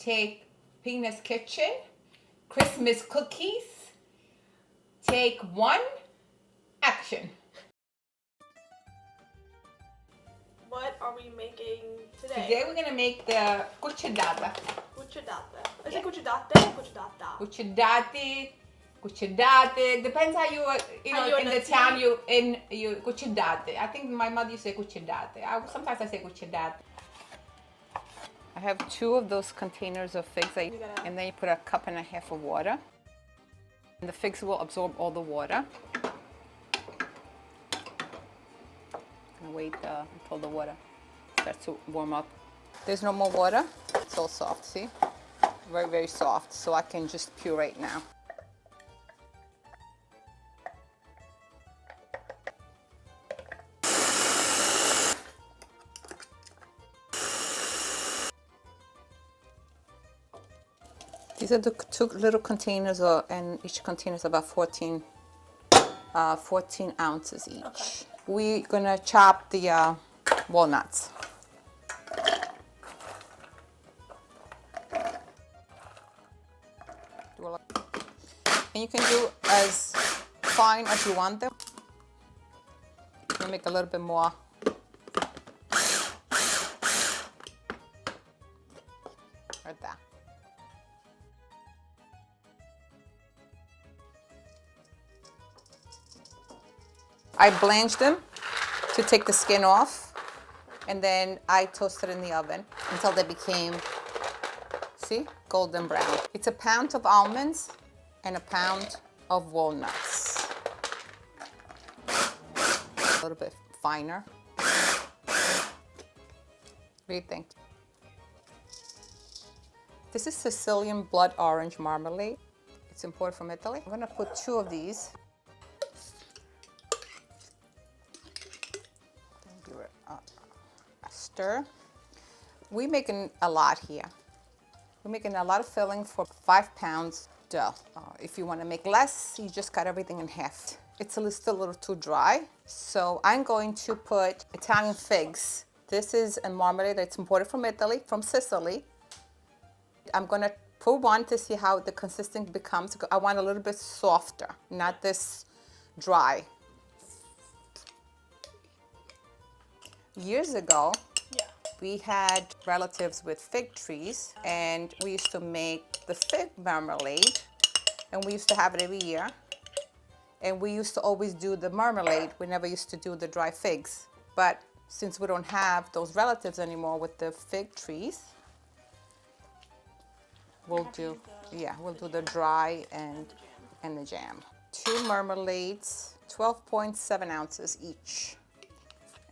Take Peanut's Kitchen, Christmas cookies. Take 1, action. What are we making today? Today we're gonna make the cuccidata. Cuccidata. Is Yeah. it cuccidate or cuccidata? Cuccidate. Depends how you How in the town you cuccidate. I think my mother used to say cuccidate. Sometimes I say cuccidate. I have 2 of those containers of figs, and then you put a cup and a half of water. And the figs will absorb all the water. And wait until the water starts to warm up. There's no more water. It's all soft, see? Very, very soft. So I can just puree it now. These are the 2 little containers, and each container is about 14 ounces each. Okay. We're gonna chop the walnuts. And you can do as fine as you want them. You make a little bit more. Right there. I blanched them to take the skin off, and then I toasted in the oven until they became, see, golden brown. It's a pound of almonds and a pound of walnuts. A little bit finer. What do you think? This is Sicilian blood orange marmalade. It's imported from Italy. I'm gonna put 2 of these. Stir. We're making a lot here. We're making a lot of filling for 5 pounds dough. If you want to make less, you just cut everything in half. It's still a little too dry, so I'm going to put Italian figs. This is a marmalade that's imported from Italy, from Sicily. I'm gonna put 1 to see how the consistency becomes. I want a little bit softer, not this dry. Years ago, we had relatives with fig trees, and we used to make the fig marmalade, and we used to have it every year. And we used to always do the marmalade. We never used to do the dry figs. But since we don't have those relatives anymore with the fig trees, we'll do the dry and the jam. 2 marmalades, 12.7 ounces each.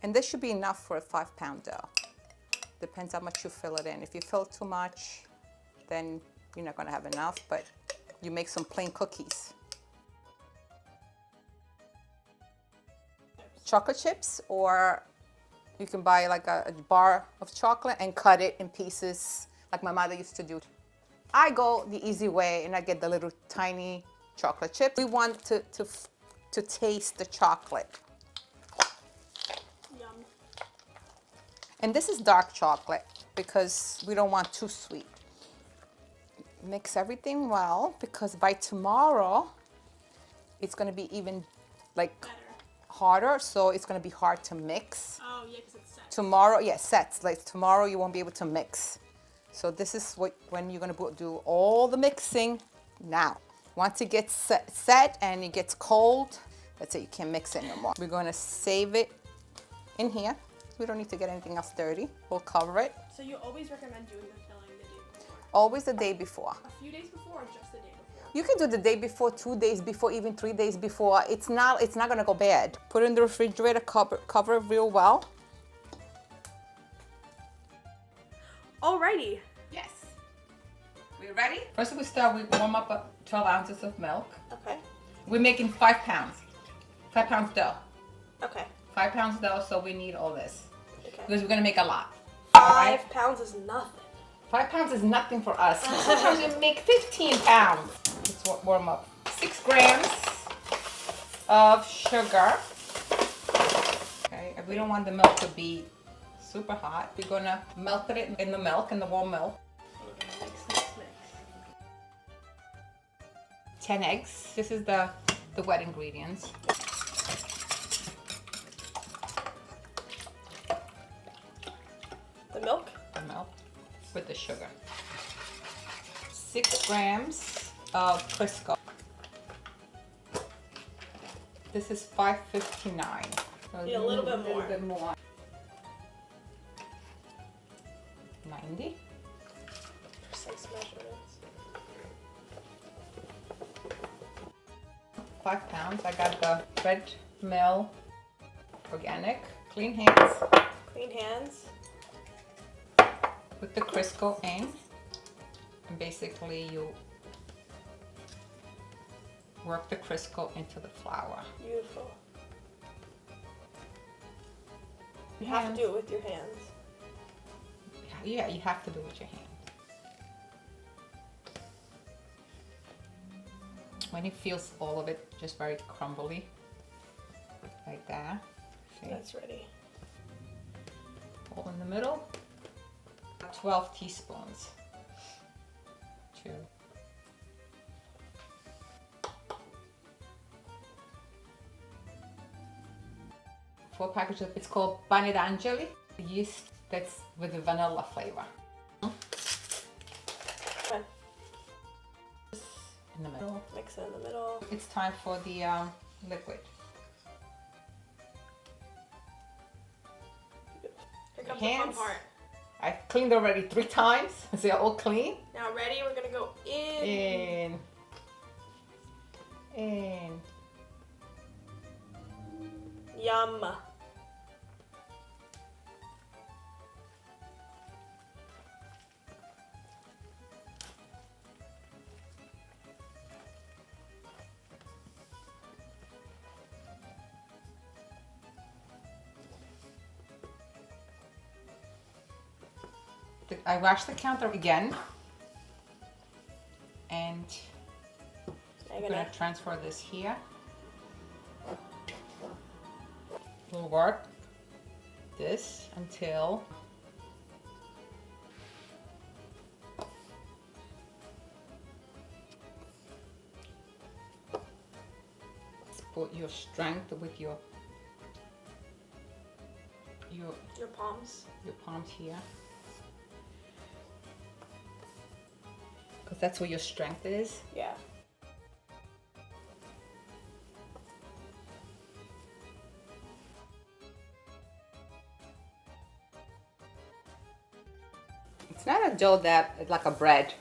And this should be enough for a 5 pound dough. Depends how much you fill it in. If you fill too much, then you're not gonna have enough, but you make some plain cookies. Chocolate chips, or you can buy like a bar of chocolate and cut it in pieces like my mother used to do. I go the easy way and I get the little tiny chocolate chips. We want to taste the chocolate. And this is dark chocolate because we don't want too sweet. Mix everything well, because by tomorrow it's gonna be even like harder, so it's gonna be hard to mix. Oh yeah, because it's set. Tomorrow, yeah, sets. Like tomorrow you won't be able to mix. So this is when you're gonna do all the mixing now. Once it gets set and it gets cold, that's it, you can't mix it anymore. We're gonna save it in here. We don't need to get anything else dirty. We'll cover it. So you always recommend doing the filling the day before? Always the day before. A few days before or just the day before? You can do the day before, 2 days before, even 3 days before. It's not gonna go bad. Put it in the refrigerator, cover it real well. Alrighty. Yes. We ready? First we warm up 12 ounces of milk. Okay. We're making 5 pounds. 5 pounds dough. Okay. 5 pounds dough, so we need all this. Okay. Because we're gonna make a lot. 5 pounds is nothing. 5 pounds is nothing for us. Sometimes we make 15 pounds. Let's warm up. 6 grams of sugar. Okay, we don't want the milk to be super hot. We're gonna melt it in the milk, in the warm milk. We're gonna mix 10 eggs. This is the wet ingredients. The milk? The milk with the sugar. 6 grams of crisco. This is $5.59. So Yeah, a little bit more. 90. Precise measurements. 5 pounds. I got the red mill organic. Clean hands. Clean hands. Put the crisco in. And basically you work the crisco into the flour. Beautiful. You have to do it with your hands. Yeah, you have to do it with your hand. When it feels all of it just very crumbly, like that. See? That's ready. All in the middle. 12 teaspoons. 2. Four packages of, it's called pane d'angeli, the yeast that's with the vanilla flavor. Okay. In the middle. Mix it in the middle. It's time for the liquid. Here comes the fun part. I cleaned already 3 times. They're all clean. Now ready? We're gonna go in. In. Yum. I wash the counter again, and I'm gonna transfer this here. We'll work this until put your strength with your palms. Your palms here. Because that's where your strength is. Yeah. It's not a dough that like a bread.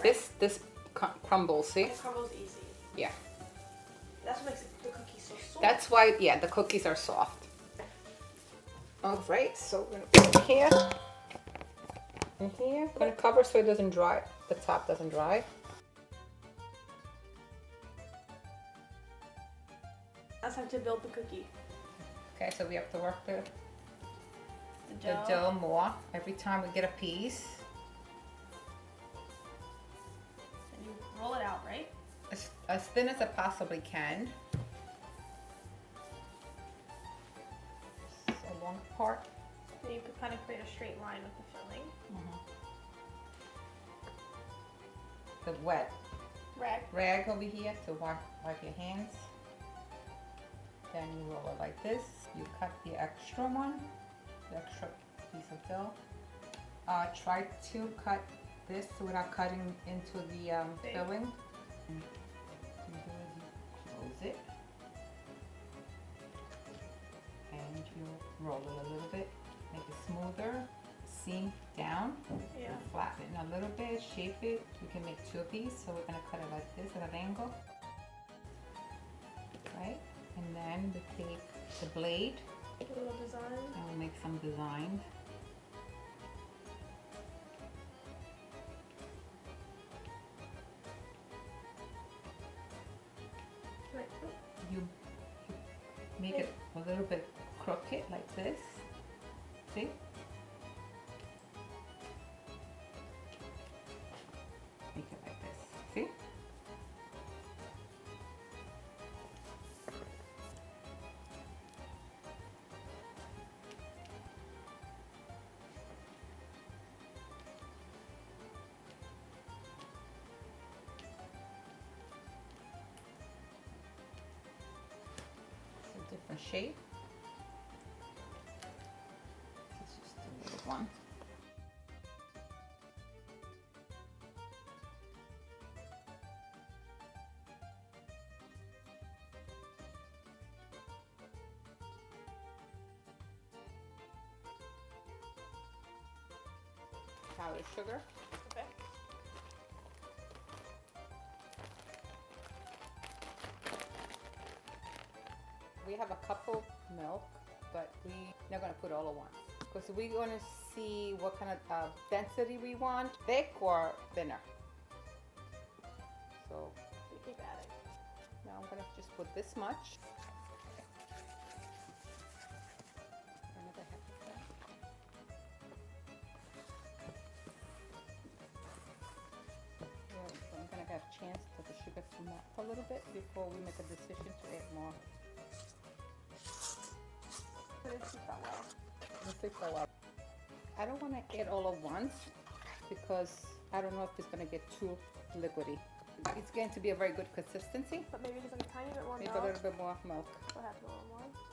Right. This crumbles. See? It crumbles easy. Yeah. That's what makes the cookies so soft. That's why, yeah, the cookies are soft. All right, so we're gonna put it here and here. I'm gonna cover so it doesn't dry. The top doesn't dry. That's how to build the cookie. Okay, so we have to work the dough. dough more every time we get a piece. And you roll it out, right? As thin as I possibly can. This is a long part. Then you could kind of create a straight line with the filling. The wet Rag. over here to wipe your hands. Then you roll it like this. You cut the extra one, the extra piece of dough. Try to cut this without cutting into the filling. And you do is you close it. And you roll it a little bit, make it smoother, seam down. Yeah. Flatten it a little bit, shape it. You can make 2 of these, so we're gonna cut it like this at an angle. Right? And then we take the blade A little design. and we'll make some designs. Right. You make it a little bit crooked like this. See? Make it like this. See? shape. Let's just do a little one. Powdered sugar. Okay. We have a cup of milk, but we're not gonna put all at once because we're gonna see what kind of density we want, thick or thinner. So You keep adding. now I'm gonna just put this much. Another half of that. Yeah, so I'm gonna have a chance for the sugar to melt a little bit before we make a decision to add more. I don't want to add all at once because I don't know if it's going to get too liquidy. It's going to be a very good consistency. But maybe just like a tiny bit more Maybe milk. a little bit more milk. We'll have a little more.